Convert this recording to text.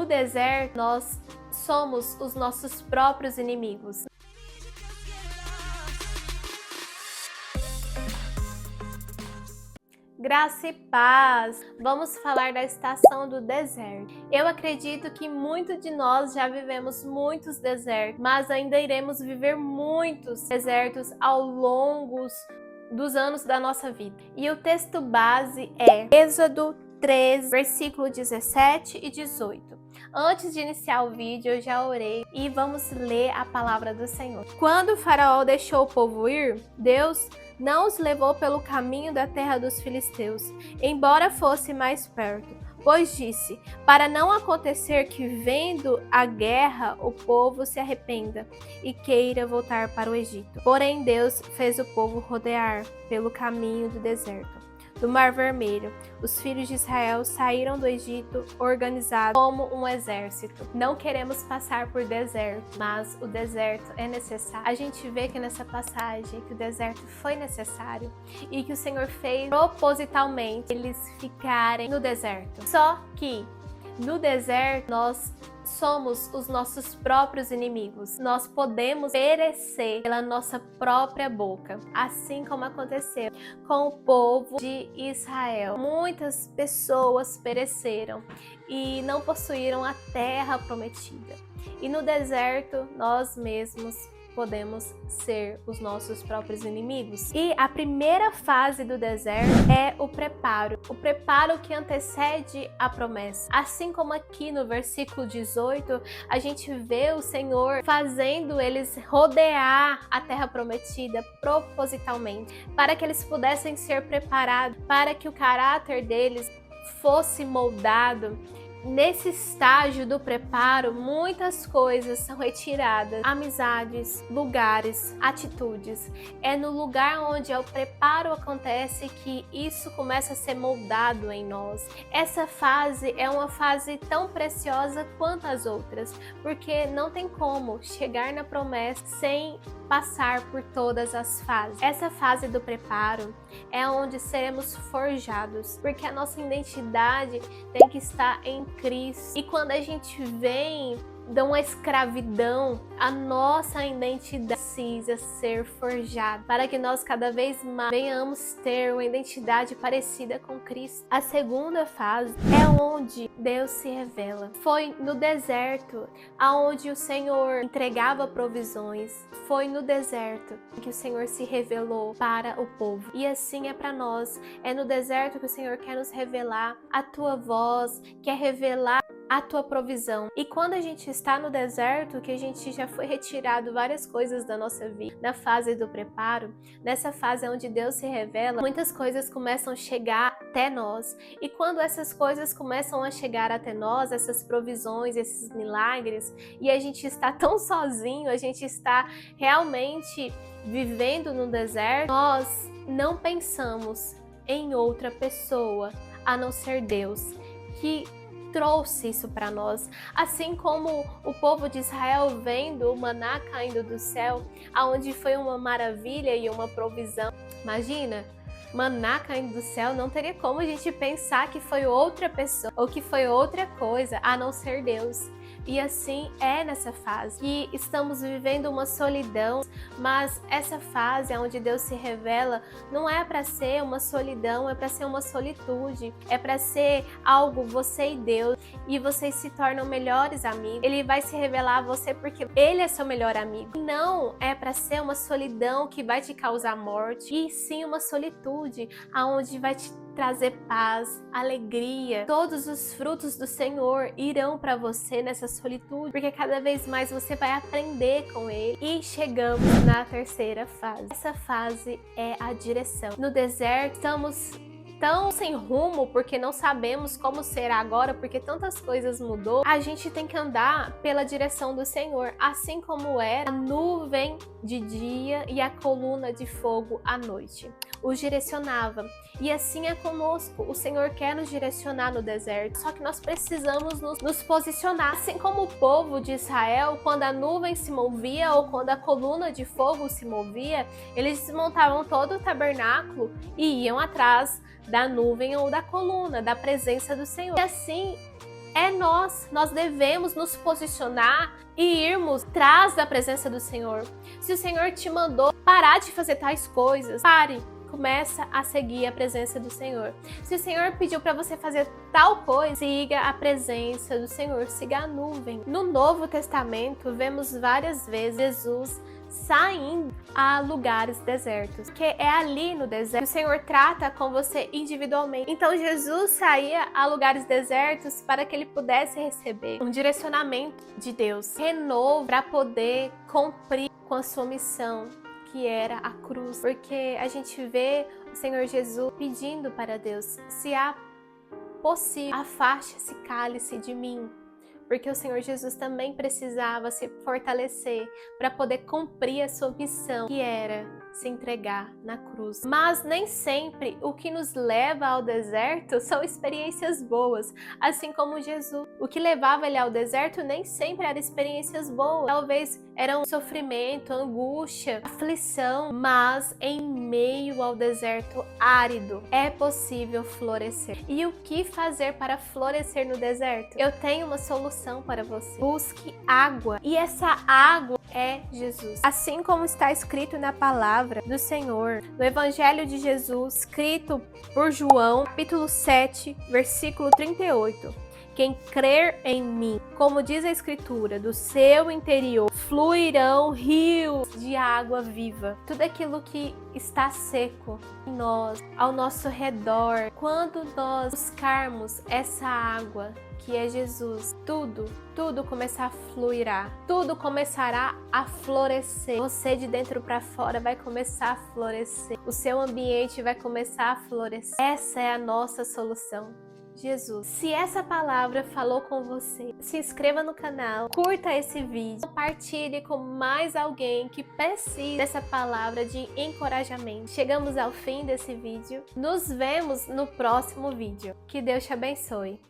deserto, nós somos os nossos próprios inimigos. Graça e paz! Vamos falar da estação do deserto. Eu acredito que muitos de nós já vivemos muitos desertos, mas ainda iremos viver muitos desertos ao longo dos anos da nossa vida. E o texto base é Êxodo 3, versículo 17 e 18. Antes de iniciar o vídeo, eu já orei e vamos ler a palavra do Senhor. Quando o faraó deixou o povo ir, Deus não os levou pelo caminho da terra dos filisteus, embora fosse mais perto, pois disse, para não acontecer que vendo a guerra o povo se arrependa e queira voltar para o Egito. Porém Deus fez o povo rodear pelo caminho do deserto, do Mar Vermelho. Os filhos de Israel saíram do Egito organizados como um exército. Não queremos passar por deserto, mas o deserto é necessário. A gente vê que nessa passagem que o deserto foi necessário e que o Senhor fez propositalmente eles ficarem no deserto. Só que no deserto nós somos os nossos próprios inimigos. Nós podemos perecer pela nossa própria boca, assim como aconteceu com o povo de Israel. Muitas pessoas pereceram e não possuíram a terra prometida. E no deserto, nós mesmos podemos ser os nossos próprios inimigos. E a primeira fase do deserto é o preparo que antecede a promessa. Assim como aqui no versículo 18, a gente vê o Senhor fazendo eles rodear a terra prometida propositalmente, para que eles pudessem ser preparados, para que o caráter deles fosse moldado. Nesse estágio do preparo, muitas coisas são retiradas, amizades, lugares, atitudes. É no lugar onde o preparo acontece que isso começa a ser moldado em nós. Essa fase é uma fase tão preciosa quanto as outras, porque não tem como chegar na promessa sem passar por todas as fases. Essa fase do preparo é onde seremos forjados, porque a nossa identidade tem que estar em Cristo. E quando a gente vem de uma escravidão, a nossa identidade precisa ser forjada para que nós cada vez mais venhamos ter uma identidade parecida com Cristo. A segunda fase é onde Deus se revela. Foi no deserto aonde o Senhor entregava provisões. Foi no deserto que o Senhor se revelou para o povo. E assim é para nós. É no deserto que o Senhor quer nos revelar a tua voz, quer revelar a tua provisão. E quando a gente está no deserto, que a gente já foi retirado várias coisas da nossa vida, na fase do preparo, nessa fase onde Deus se revela, muitas coisas começam a chegar até nós. E quando essas coisas começam a chegar até nós, essas provisões, esses milagres, e a gente está tão sozinho, a gente está realmente vivendo no deserto, nós não pensamos em outra pessoa a não ser Deus, que trouxe isso para nós, assim como o povo de Israel vendo o maná caindo do céu, aonde foi uma maravilha e uma provisão. Imagina, maná caindo do céu, não teria como a gente pensar que foi outra pessoa ou que foi outra coisa a não ser Deus. E assim é nessa fase. E estamos vivendo uma solidão, mas essa fase onde Deus se revela não é para ser uma solidão, é para ser uma solitude. É para ser algo você e Deus, e vocês se tornam melhores amigos. Ele vai se revelar a você porque Ele é seu melhor amigo. Não é para ser uma solidão que vai te causar morte, e sim uma solitude aonde vai te trazer paz, alegria. Todos os frutos do Senhor irão para você nessa solitude, porque cada vez mais você vai aprender com Ele. E chegamos na terceira fase. Essa fase é a direção. No deserto, estamos tão sem rumo, porque não sabemos como será agora, porque tantas coisas mudou. A gente tem que andar pela direção do Senhor, assim como era a nuvem de dia e a coluna de fogo à noite. Os direcionava. E assim é conosco. O Senhor quer nos direcionar no deserto, só que nós precisamos nos posicionar. Assim como o povo de Israel, quando a nuvem se movia ou quando a coluna de fogo se movia, eles desmontavam todo o tabernáculo e iam atrás da nuvem ou da coluna, da presença do Senhor. E assim Nós devemos nos posicionar e irmos atrás da presença do Senhor. Se o Senhor te mandou parar de fazer tais coisas, pare. Começa a seguir a presença do Senhor. Se o Senhor pediu para você fazer tal coisa, siga a presença do Senhor, siga a nuvem. No Novo Testamento, vemos várias vezes Jesus saindo a lugares desertos, que é ali no deserto que o Senhor trata com você individualmente. Então Jesus saía a lugares desertos para que ele pudesse receber um direcionamento de Deus, renovo para poder cumprir com a sua missão, que era a cruz, porque a gente vê o Senhor Jesus pedindo para Deus: se há possível, afaste esse cálice de mim, porque o Senhor Jesus também precisava se fortalecer para poder cumprir a sua missão, que era se entregar na cruz. Mas nem sempre o que nos leva ao deserto são experiências boas, assim como Jesus. O que levava ele ao deserto nem sempre eram experiências boas. Talvez era um sofrimento, angústia, aflição, mas em meio ao deserto árido é possível florescer. E o que fazer para florescer no deserto? Eu tenho uma solução para você. Busque água. E essa água é Jesus. Assim como está escrito na palavra do Senhor, no Evangelho de Jesus, escrito por João, capítulo 7, versículo 38. Quem crer em mim, como diz a Escritura, do seu interior fluirão rios de água viva. Tudo aquilo que está seco em nós, ao nosso redor, quando nós buscarmos essa água, que é Jesus, tudo começará a fluirá, tudo começará a florescer. Você de dentro para fora vai começar a florescer, o seu ambiente vai começar a florescer. Essa é a nossa solução. Jesus. Se essa palavra falou com você, se inscreva no canal, curta esse vídeo, compartilhe com mais alguém que precisa dessa palavra de encorajamento. Chegamos ao fim desse vídeo. Nos vemos no próximo vídeo. Que Deus te abençoe.